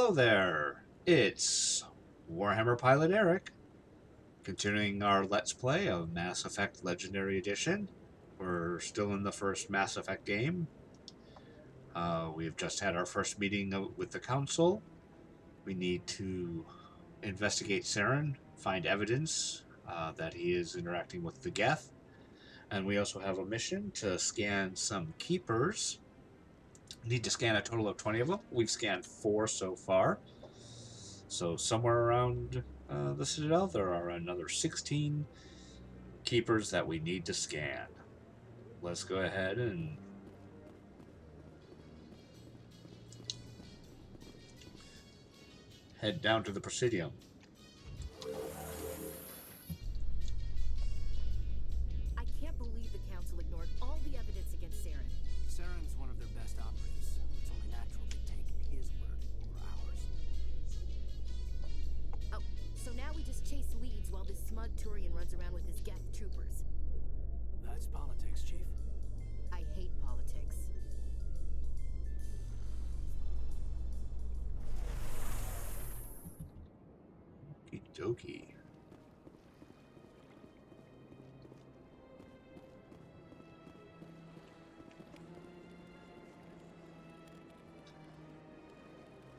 Hello there, it's Warhammer Pilot Eric, continuing our Let's Play of Mass Effect Legendary Edition. We're still in the first Mass Effect game. We've just had our first meeting with the Council. We need to investigate Saren, find evidence that he is interacting with the Geth, and we also have a mission to scan some Keepers. We need to scan a total of 20 of them. We've scanned 4 so far. So somewhere around the Citadel, there are another 16 Keepers that we need to scan. Let's go ahead and head down to the Presidium. I can't believe the Council ignored all the evidence against Saren. Saren's one of their best operatives. It's only natural they take his word over ours. Oh, so now we just chase leads while this smug Turian runs around with his Geth troopers. That's politics, Chief. I hate politics. Okie dokie.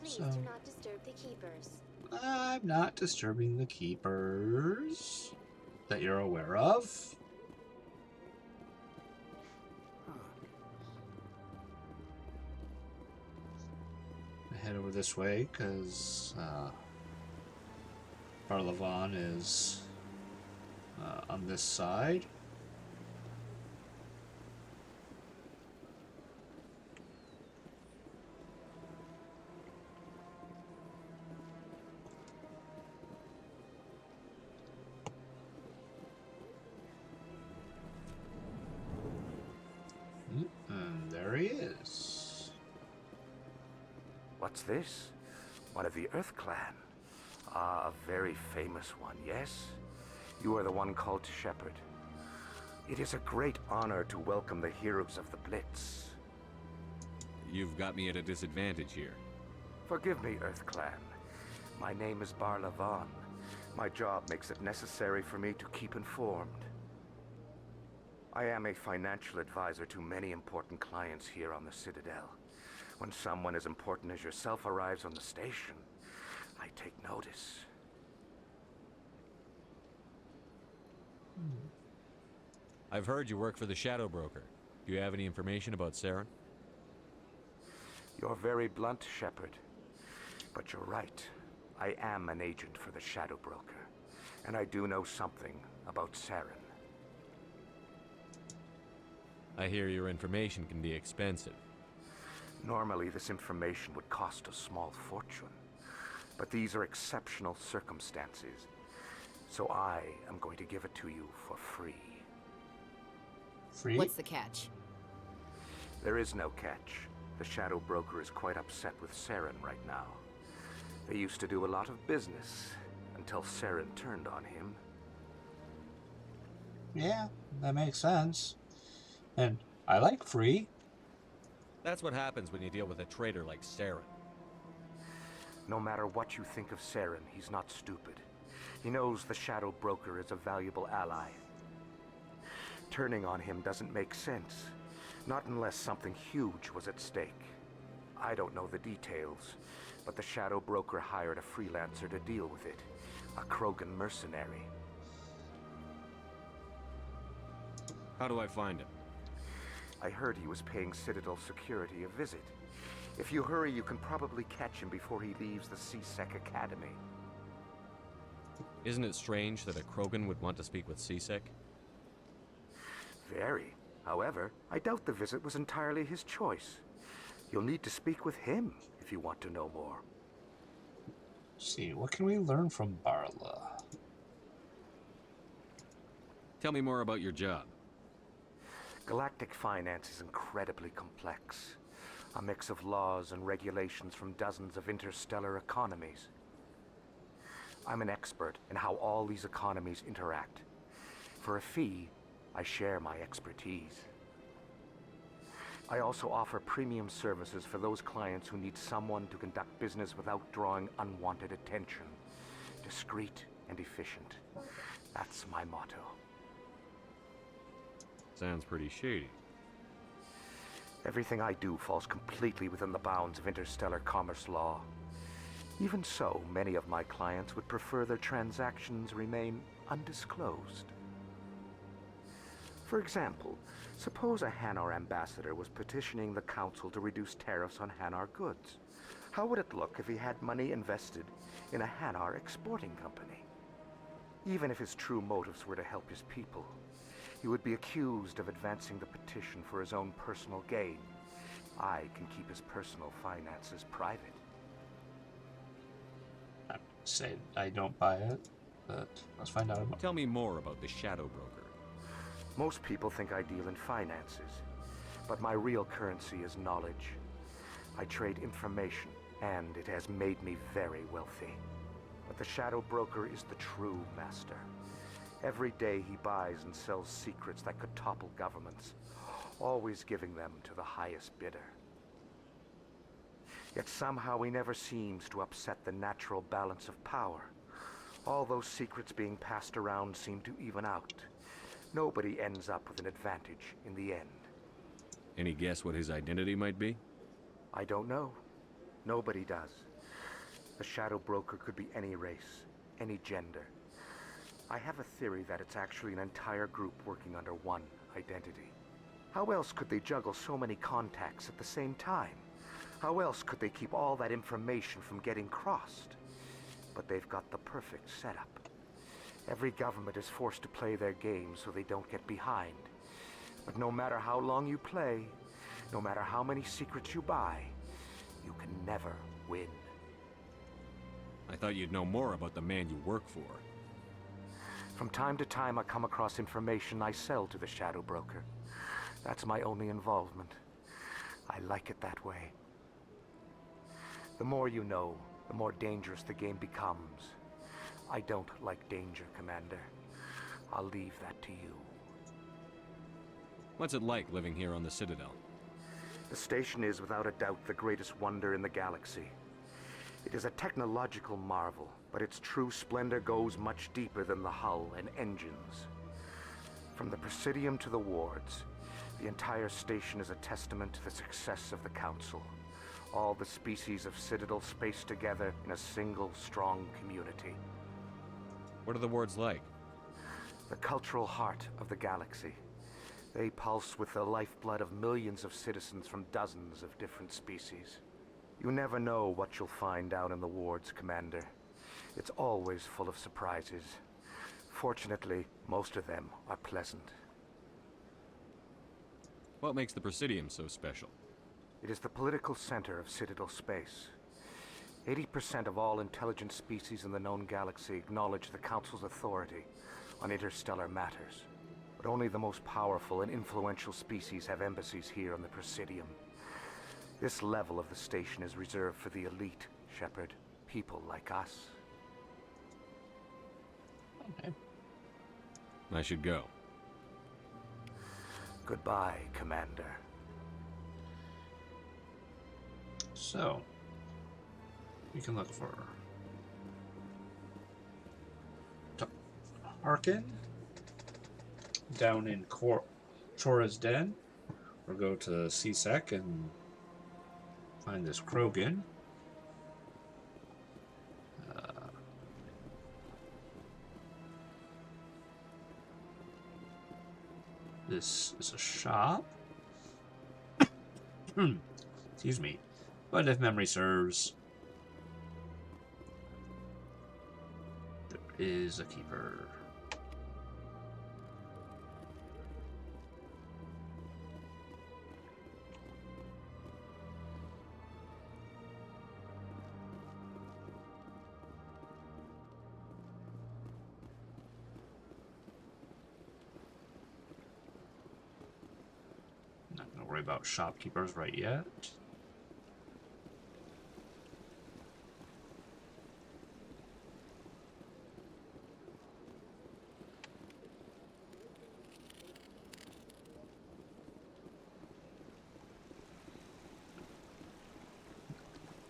Please do not disturb the Keepers. I'm not disturbing the Keepers that you're aware of. Head over this way because Barlavan is on this side. And there he is. What's this? One of the Earth Clan. Ah, a very famous one, yes? You are the one called Shepard. It is a great honor to welcome the heroes of the Blitz. You've got me at a disadvantage here. Forgive me, Earth Clan. My name is Barla Vaughn. My job makes it necessary for me to keep informed. I am a financial advisor to many important clients here on the Citadel. When someone as important as yourself arrives on the station, I take notice. I've heard you work for the Shadow Broker. Do you have any information about Saren? You're very blunt, Shepard. But you're right. I am an agent for the Shadow Broker. And I do know something about Saren. I hear your information can be expensive. Normally, this information would cost a small fortune. But these are exceptional circumstances. So I am going to give it to you for free. Free? What's the catch? There is no catch. The Shadow Broker is quite upset with Saren right now. They used to do a lot of business until Saren turned on him. Yeah, that makes sense. And I like free. That's what happens when you deal with a traitor like Saren. No matter what you think of Saren, he's not stupid. He knows the Shadow Broker is a valuable ally. Turning on him doesn't make sense. Not unless something huge was at stake. I don't know the details, but the Shadow Broker hired a freelancer to deal with it. A Krogan mercenary. How do I find him? I heard he was paying Citadel security a visit. If you hurry, you can probably catch him before he leaves the C-Sec Academy. Isn't it strange that a Krogan would want to speak with C-Sec? Very. However, I doubt the visit was entirely his choice. You'll need to speak with him if you want to know more. Let's see, what can we learn from Barla? Tell me more about your job. Galactic finance is incredibly complex. A mix of laws and regulations from dozens of interstellar economies. I'm an expert in how all these economies interact. For a fee, I share my expertise. I also offer premium services for those clients who need someone to conduct business without drawing unwanted attention. Discreet and efficient. That's my motto. Sounds pretty shady. Everything I do falls completely within the bounds of interstellar commerce law. Even so, many of my clients would prefer their transactions remain undisclosed. For example, suppose a Hanar ambassador was petitioning the council to reduce tariffs on Hanar goods. How would it look if he had money invested in a Hanar exporting company? Even if his true motives were to help his people, he would be accused of advancing the petition for his own personal gain. I can keep his personal finances private. I say I don't buy it, but let's find out about. Tell me more about the Shadow Broker. Most people think I deal in finances, but my real currency is knowledge. I trade information, and it has made me very wealthy. But the Shadow Broker is the true master. Every day he buys and sells secrets that could topple governments, always giving them to the highest bidder. Yet somehow he never seems to upset the natural balance of power. All those secrets being passed around seem to even out. Nobody ends up with an advantage in the end. Any guess what his identity might be? I don't know. Nobody does. The Shadow Broker could be any race, any gender. I have a theory that it's actually an entire group working under one identity. How else could they juggle so many contacts at the same time? How else could they keep all that information from getting crossed? But they've got the perfect setup. Every government is forced to play their game so they don't get behind. But no matter how long you play, no matter how many secrets you buy, you can never win. I thought you'd know more about the man you work for. From time to time, I come across information I sell to the Shadow Broker. That's my only involvement. I like it that way. The more you know, the more dangerous the game becomes. I don't like danger, Commander. I'll leave that to you. What's it like living here on the Citadel? The station is without a doubt the greatest wonder in the galaxy. It is a technological marvel, but its true splendor goes much deeper than the hull and engines. From the Presidium to the wards, the entire station is a testament to the success of the Council. All the species of Citadel spaced together in a single, strong community. What are the wards like? The cultural heart of the galaxy. They pulse with the lifeblood of millions of citizens from dozens of different species. You never know what you'll find down in the wards, Commander. It's always full of surprises. Fortunately, most of them are pleasant. What makes the Presidium so special? It is the political center of Citadel space. 80% of all intelligent species in the known galaxy acknowledge the Council's authority on interstellar matters. But only the most powerful and influential species have embassies here on the Presidium. This level of the station is reserved for the elite, Shepard. People like us. Okay. I should go. Goodbye, Commander. So, we can look for Harkin down in Chora's Den, or go to CSEC and find this Krogan. This is a shop. Excuse me. But if memory serves, there is a keeper. Not gonna worry about shopkeepers right yet.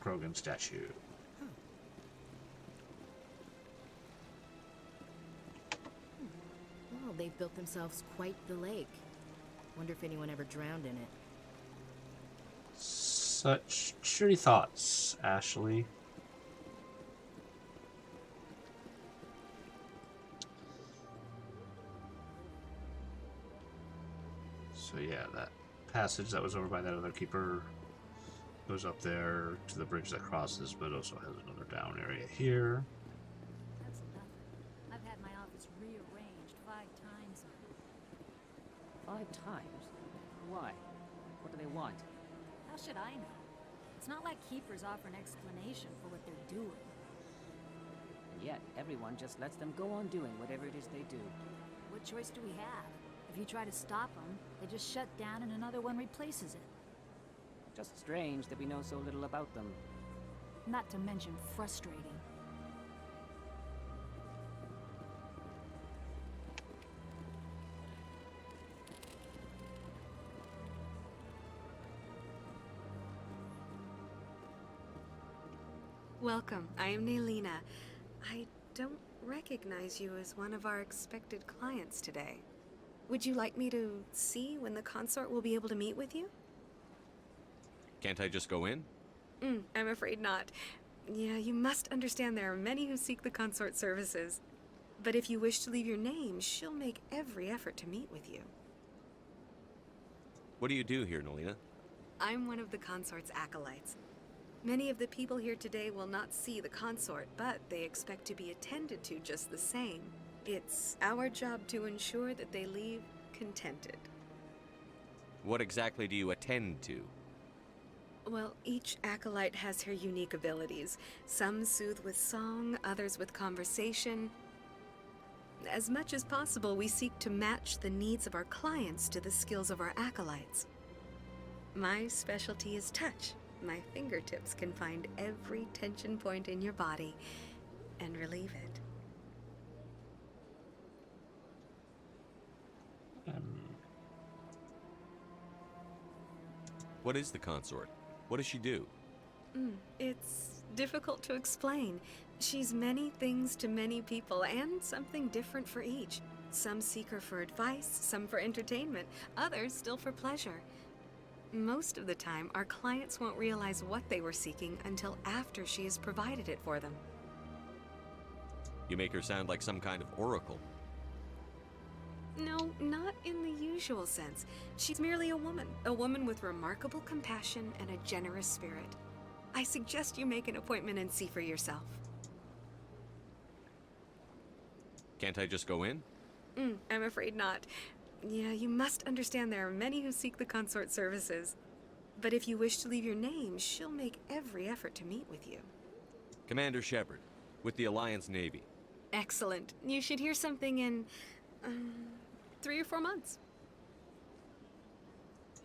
Krogan statue. Well, they've built themselves quite the lake. Wonder if anyone ever drowned in it. Such cheery thoughts, Ashley. So yeah, that passage that was over by that other keeper goes up there to the bridge that crosses, but also has another down area here. That's nothing. I've had my office rearranged 5 times. 5 times? Why? What do they want? How should I know? It's not like keepers offer an explanation for what they're doing. And yet, everyone just lets them go on doing whatever it is they do. What choice do we have? If you try to stop them, they just shut down and another one replaces it. Just strange that we know so little about them. Not to mention frustrating. Welcome. I am Nelina. I don't recognize you as one of our expected clients today. Would you like me to see when the consort will be able to meet with you? Can't I just go in? I'm afraid not. Yeah, you must understand there are many who seek the consort services. But if you wish to leave your name, she'll make every effort to meet with you. What do you do here, Nelina? I'm one of the consort's acolytes. Many of the people here today will not see the consort, but they expect to be attended to just the same. It's our job to ensure that they leave contented. What exactly do you attend to? Well, each acolyte has her unique abilities. Some soothe with song, others with conversation. As much as possible, we seek to match the needs of our clients to the skills of our acolytes. My specialty is touch. My fingertips can find every tension point in your body and relieve it. What is the consort? What does she do? It's difficult to explain. She's many things to many people, and something different for each. Some seek her for advice, some for entertainment, others still for pleasure. Most of the time, our clients won't realize what they were seeking until after she has provided it for them. You make her sound like some kind of oracle. No, not in the usual sense. She's merely a woman with remarkable compassion and a generous spirit. I suggest you make an appointment and see for yourself. Can't I just go in? I'm afraid not. Yeah, you must understand there are many who seek the consort services. But if you wish to leave your name, she'll make every effort to meet with you. Commander Shepard, with the Alliance Navy. Excellent. You should hear something in 3 or 4 months.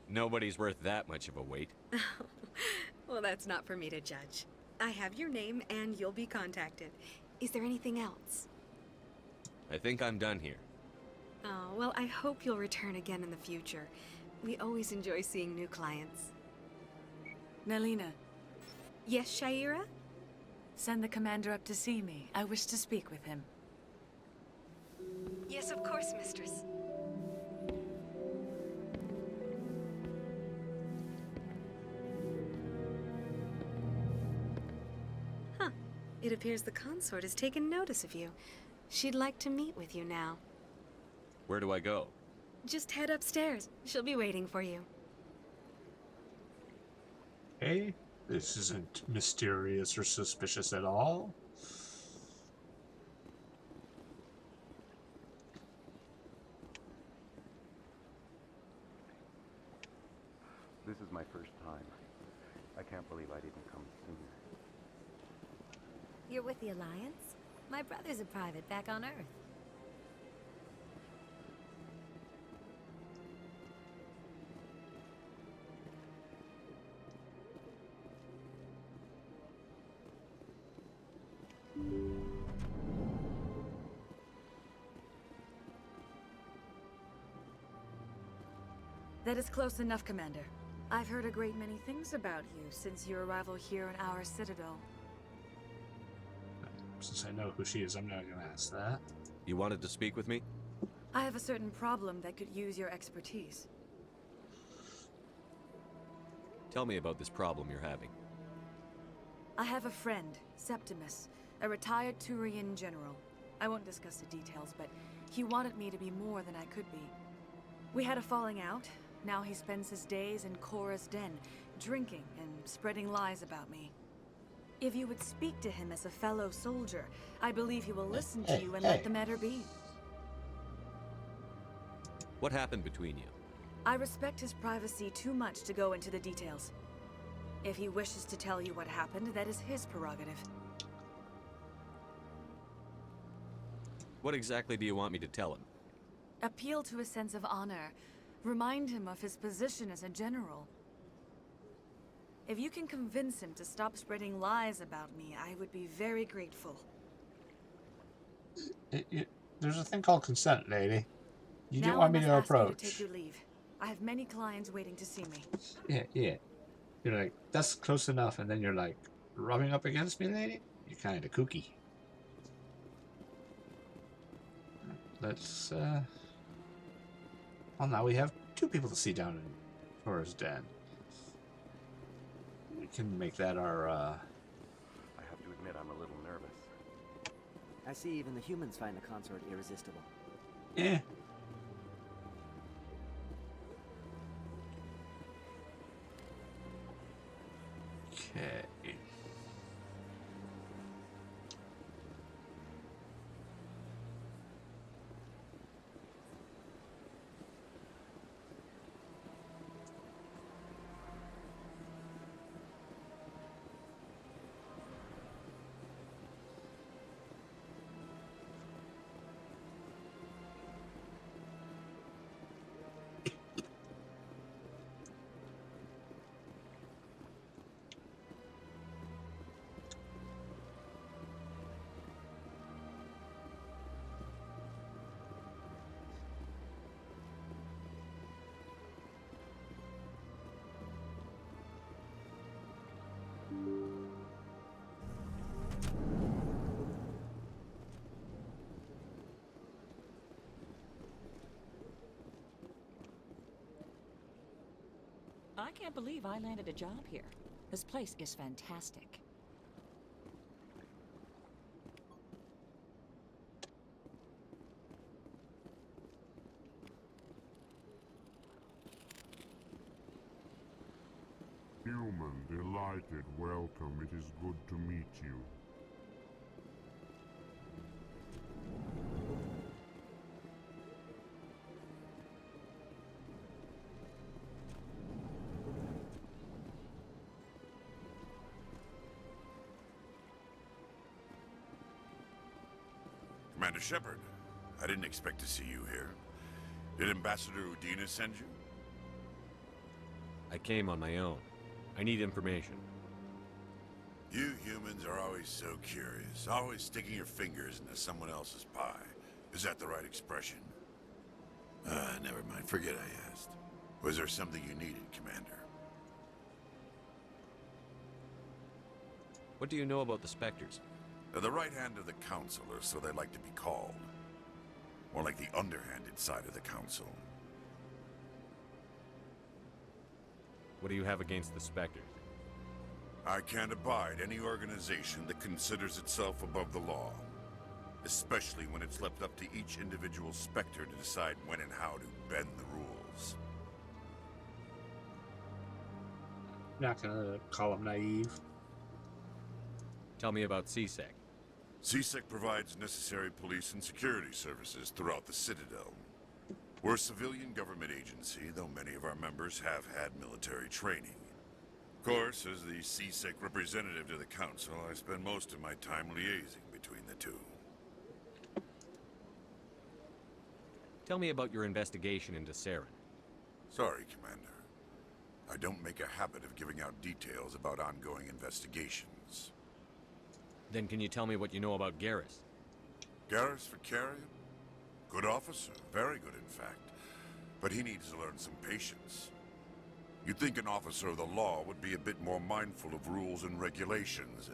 Nobody's worth that much of a wait. Well, that's not for me to judge. I have your name and you'll be contacted. Is there anything else? I think I'm done here. Oh, well, I hope you'll return again in the future. We always enjoy seeing new clients. Nelina, Yes, Shaira? send the commander up to see me. I wish to speak with him. Yes, of course, mistress. Huh. It appears the consort has taken notice of you. She'd like to meet with you now. Where do I go? Just head upstairs. She'll be waiting for you. Hey, this isn't mysterious or suspicious at all. This is my first time. I can't believe I didn't come sooner. You're with the Alliance? My brother's a private back on Earth. That is close enough, Commander. I've heard a great many things about you since your arrival here in our citadel. Since I know who she is, I'm not going to ask that. You wanted to speak with me? I have a certain problem that could use your expertise. Tell me about this problem you're having. I have a friend, Septimus, a retired Turian general. I won't discuss the details, but he wanted me to be more than I could be. We had a falling out. Now he spends his days in Korra's den, drinking and spreading lies about me. If you would speak to him as a fellow soldier, I believe he will listen to you and let the matter be. What happened between you? I respect his privacy too much to go into the details. If he wishes to tell you what happened, that is his prerogative. What exactly do you want me to tell him? Appeal to his sense of honor. Remind him of his position as a general. If you can convince him to stop spreading lies about me, I would be very grateful. There's a thing called consent, lady. You Now don't want me I to must ask you approach. to take your leave. I have many clients waiting to see me. Yeah. You're like, that's close enough, and then you're like, rubbing up against me, lady? You're kind of kooky. Let's, well, now we have two people to see down in Korra's den. We can make that our, I have to admit I'm a little nervous. I see even the humans find the consort irresistible. eh. Okay. I can't believe I landed a job here. This place is fantastic. Human, delighted, welcome. It is good to meet you. Commander Shepard, I didn't expect to see you here. Did Ambassador Udina send you? I came on my own. I need information. You humans are always so curious, always sticking your fingers into someone else's pie. Is that the right expression? Never mind. Forget I asked. Was there something you needed, Commander? What do you know about the Spectres? They're the right hand of the Council, or so they like to be called. More like the underhanded side of the Council. What do you have against the Spectres? I can't abide any organization that considers itself above the law. Especially when it's left up to each individual Spectre to decide when and how to bend the rules. Not gonna call him naive. Tell me about CSEC. CSEC provides necessary police and security services throughout the Citadel. We're a civilian government agency, though many of our members have had military training. Of course, as the CSEC representative to the Council, I spend most of my time liaising between the two. Tell me about your investigation into Saren. Sorry, Commander. I don't make a habit of giving out details about ongoing investigations. Then can you tell me what you know about Garrus? Garrus Vakarian? Good officer, very good in fact. But he needs to learn some patience. You'd think an officer of the law would be a bit more mindful of rules and regulations.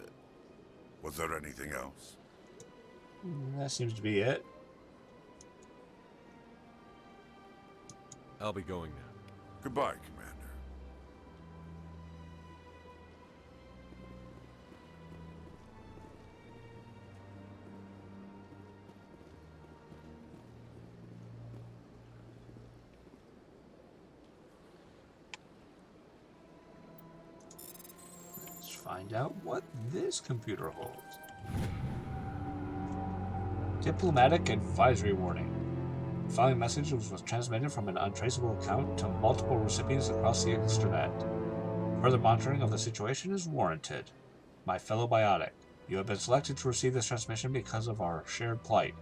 Was there anything else? That seems to be it. I'll be going now. Goodbye, Commander. Let's find out what this computer holds. Diplomatic advisory warning. The following message was transmitted from an untraceable account to multiple recipients across the internet. Further monitoring of the situation is warranted. My fellow Biotic, you have been selected to receive this transmission because of our shared plight.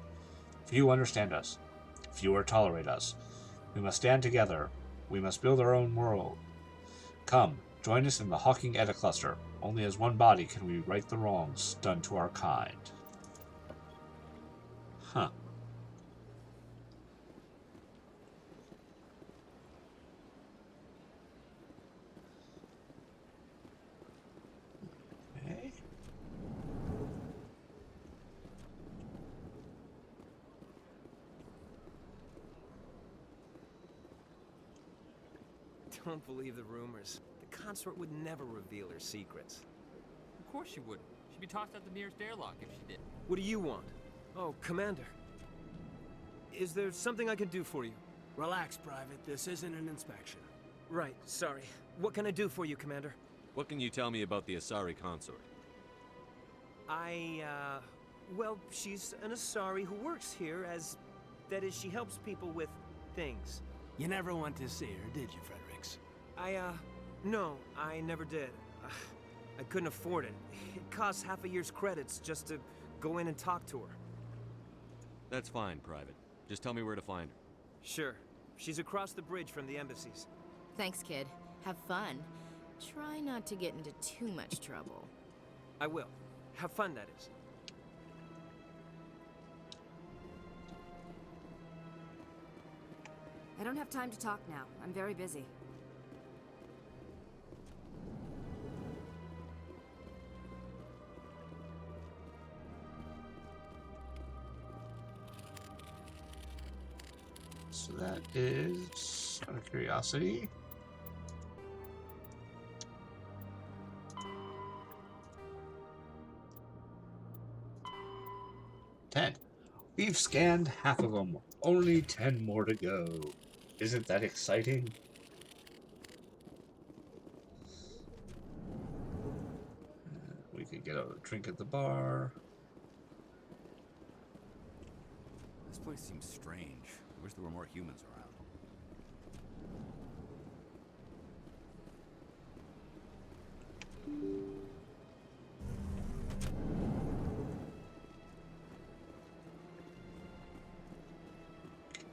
Few understand us. Fewer tolerate us. We must stand together. We must build our own world. Come, join us in the Hawking Eta Cluster. Only as one body can we right the wrongs done to our kind. Huh. Okay. Don't believe the rumors. The consort would never reveal her secrets. Of course she wouldn't. She'd be tossed out the nearest airlock if she did. What do you want? Oh, Commander. Is there something I can do for you? Relax, Private. This isn't an inspection. Right, sorry. What can I do for you, Commander? What can you tell me about the Asari consort? Well, she's an Asari who works here as... That is, she helps people with things. You never went to see her, did you, Fredericks? No, I never did. I couldn't afford it. It costs half a year's credits just to go in and talk to her. That's fine, Private. Just tell me where to find her. Sure. She's across the bridge from the embassies. Thanks, kid. Have fun. Try not to get into too much trouble. I will. Have fun, that is. I don't have time to talk now. I'm very busy. So that is, out of curiosity, $10. We've scanned half of them. Only 10 more to go. Isn't that exciting? We could get a drink at the bar. This place seems strange. I wish there were more humans around.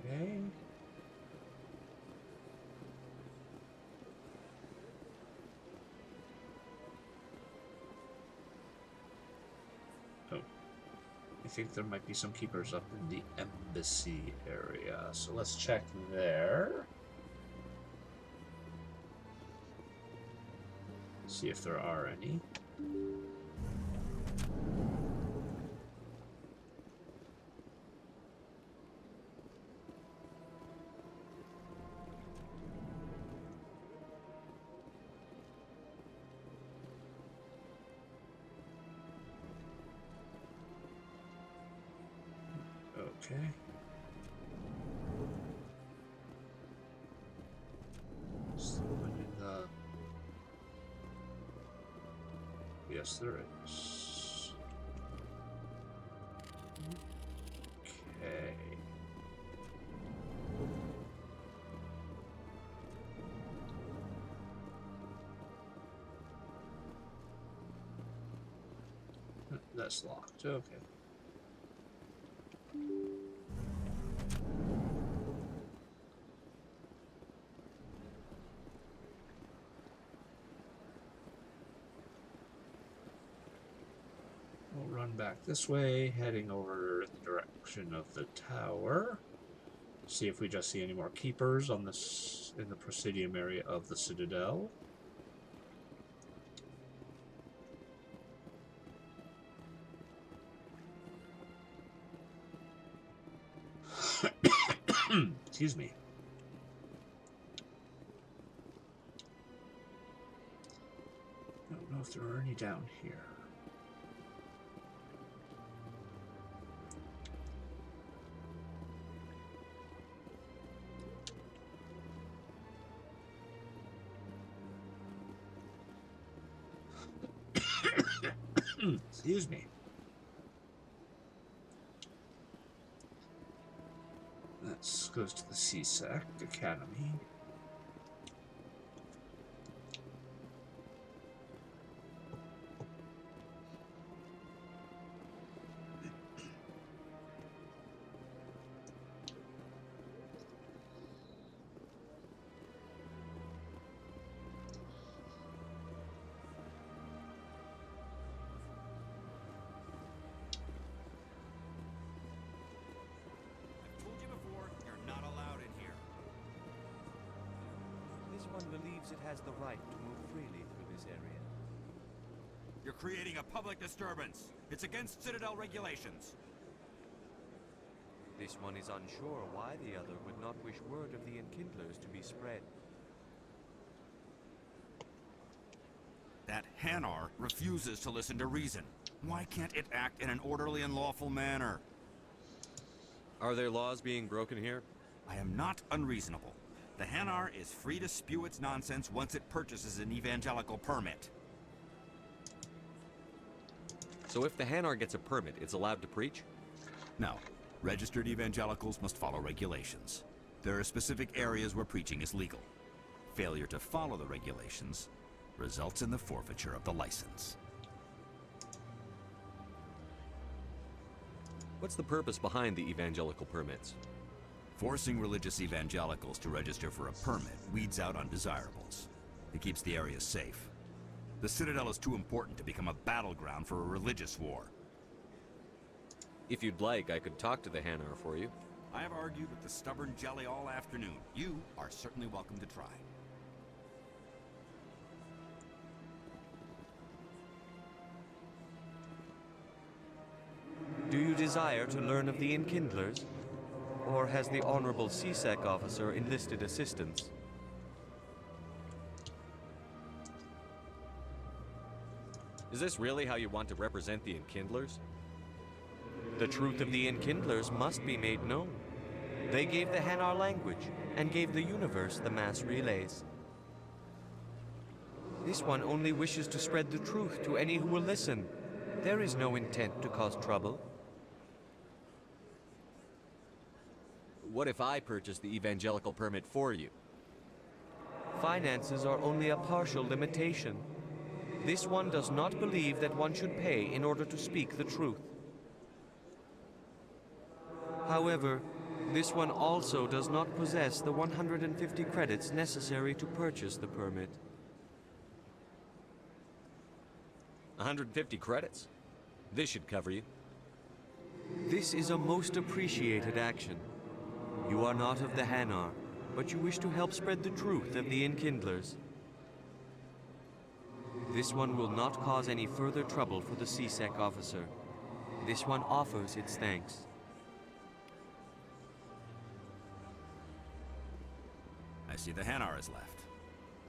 Okay. Oh. I think there might be some keepers up in the embassy area, so let's check there. See if there are any. Okay. Someone in the... Yes, there is. Okay. That's locked. Okay. We'll run back this way, heading over in the direction of the tower. See if we just see any more keepers on this in the Presidium area of the Citadel. Excuse me. I don't know if there are any down here. Excuse me. That goes to the CSEC Academy. Believes it has the right to move freely through this area. You're creating a public disturbance. It's against Citadel regulations. This one is unsure why the other would not wish word of the Enkindlers to be spread. That Hanar refuses to listen to reason. Why can't it act in an orderly and lawful manner? Are there laws being broken here? I am not unreasonable. The Hanar is free to spew its nonsense once it purchases an evangelical permit. So if the Hanar gets a permit, it's allowed to preach? No. Registered evangelicals must follow regulations. There are specific areas where preaching is legal. Failure to follow the regulations results in the forfeiture of the license. What's the purpose behind the evangelical permits? Forcing religious evangelicals to register for a permit weeds out undesirables. It keeps the area safe. The Citadel is too important to become a battleground for a religious war. If you'd like, I could talk to the Hanar for you. I have argued with the stubborn jelly all afternoon. You are certainly welcome to try. Do you desire to learn of the Enkindlers? Or has the Honorable CSEC officer enlisted assistance? Is this really how you want to represent the Enkindlers? The truth of the Enkindlers must be made known. They gave the Hanar language, and gave the universe the mass relays. This one only wishes to spread the truth to any who will listen. There is no intent to cause trouble. What if I purchase the evangelical permit for you? Finances are only a partial limitation. This one does not believe that one should pay in order to speak the truth. However, this one also does not possess the 150 credits necessary to purchase the permit. 150 credits? This should cover you. This is a most appreciated action. You are not of the Hanar, but you wish to help spread the truth of the Enkindlers. This one will not cause any further trouble for the CSEC officer. This one offers its thanks. I see the Hanar is left.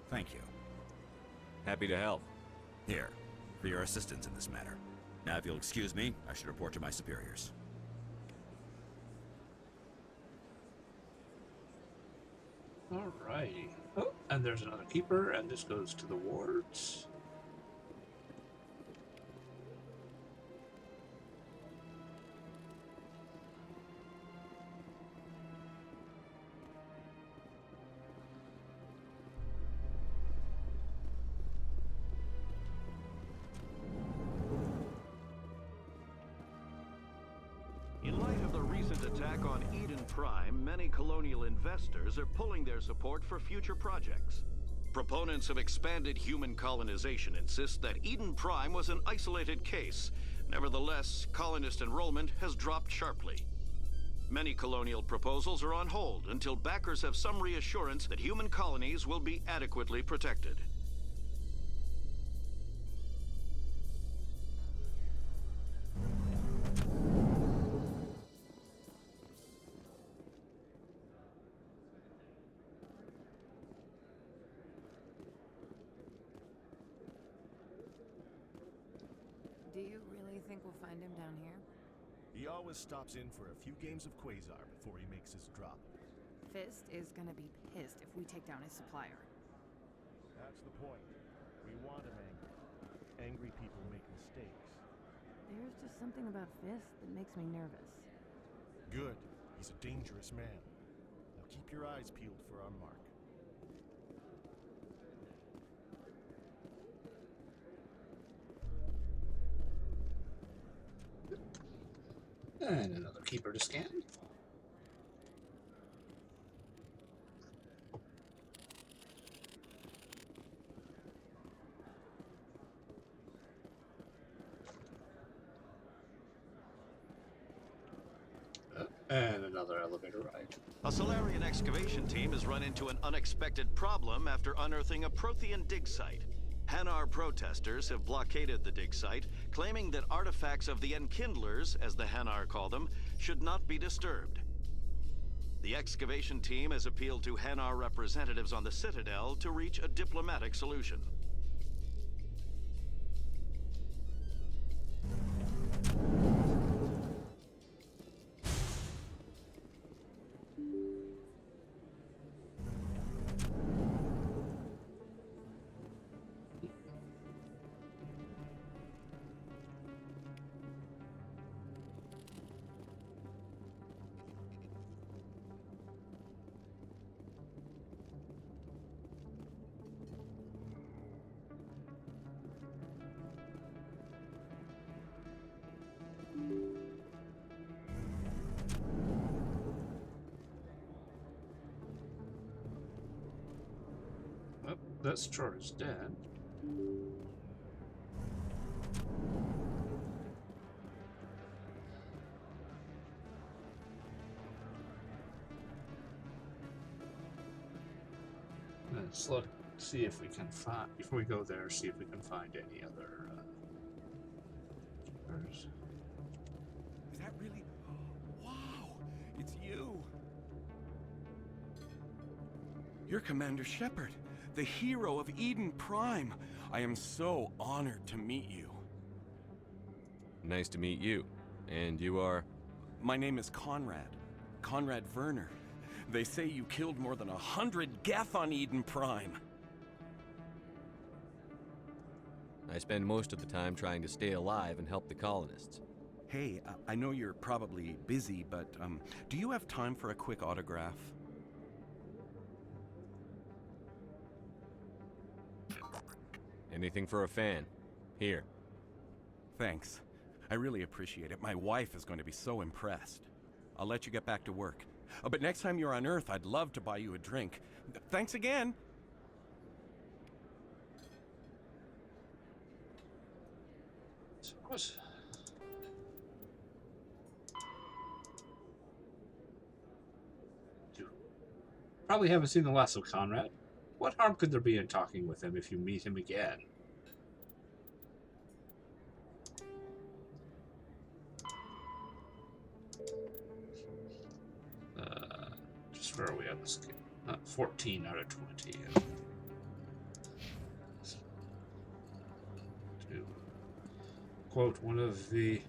Thank you. Happy to help. Here, for your assistance in this matter. Now, if you'll excuse me, I should report to my superiors. Alrighty. Oh, and there's another keeper, and this goes to the wards. In light of the recent attack on Eden Prime, many colonial investors are pulling their support for future projects. Proponents of expanded human colonization insist that Eden Prime was an isolated case. Nevertheless, colonist enrollment has dropped sharply. Many colonial proposals are on hold until backers have some reassurance that human colonies will be adequately protected. Do you really think we'll find him down here? He always stops in for a few games of Quasar before he makes his drop. Fist is gonna be pissed if we take down his supplier. That's the point. We want him angry. Angry people make mistakes. There's just something about Fist that makes me nervous. Good. He's a dangerous man. Now keep your eyes peeled for our mark. And another keeper to scan. And another elevator ride. A Solarian excavation team has run into an unexpected problem after unearthing a Prothean dig site. Hanar protesters have blockaded the dig site, claiming that artifacts of the Enkindlers, as the Hanar call them, should not be disturbed. The excavation team has appealed to Hanar representatives on the Citadel to reach a diplomatic solution. Oh, that store is dead. Let's look, see if we can find, before we go there, see if we can find any other keepers. Is that really? Wow! It's you! You're Commander Shepard, the hero of Eden Prime. I am so honored to meet you. Nice to meet you. And you are? My name is Conrad. Conrad Werner. They say you killed more than 100 Geth on Eden Prime. I spend most of the time trying to stay alive and help the colonists. Hey, I know you're probably busy, but do you have time for a quick autograph? Anything for a fan. Here. Thanks. I really appreciate it. My wife is going to be so impressed. I'll let you get back to work. But next time you're on Earth, I'd love to buy you a drink. Thanks again! What? You probably haven't seen the last of Conrad. What harm could there be in talking with him if you meet him again? Just where are we on the scale? 14 out of 20. To quote one of the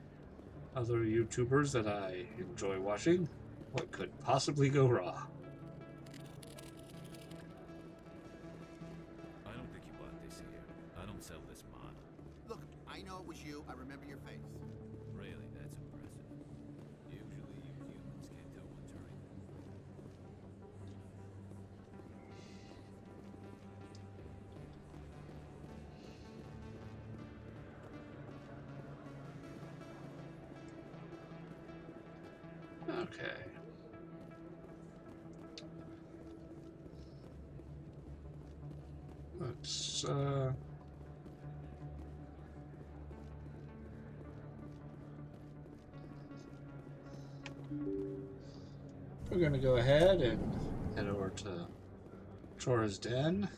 other YouTubers that I enjoy watching, what could possibly go wrong? I don't think you bought this here. I don't sell this mod. Look, I know it was you. I remember your face. Really, that's impressive. Usually you humans can't tell what's right. Okay. Let's we're going to go ahead and head over to Chora's Den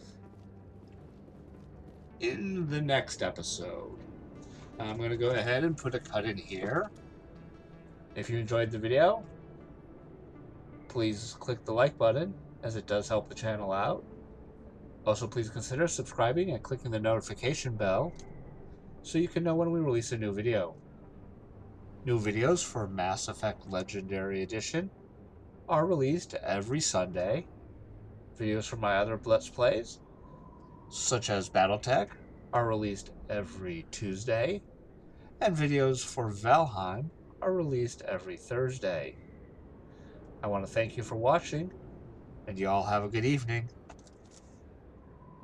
in the next episode. I'm going to go ahead and put a cut in here. If you enjoyed the video, please click the like button, as it does help the channel out. Also, please consider subscribing and clicking the notification bell so you can know when we release a new video. New videos for Mass Effect Legendary Edition are released every Sunday. Videos from my other Let's Plays, such as Battletech, are released every Tuesday, and videos for Valheim are released every Thursday. I want to thank you for watching, and you all have a good evening.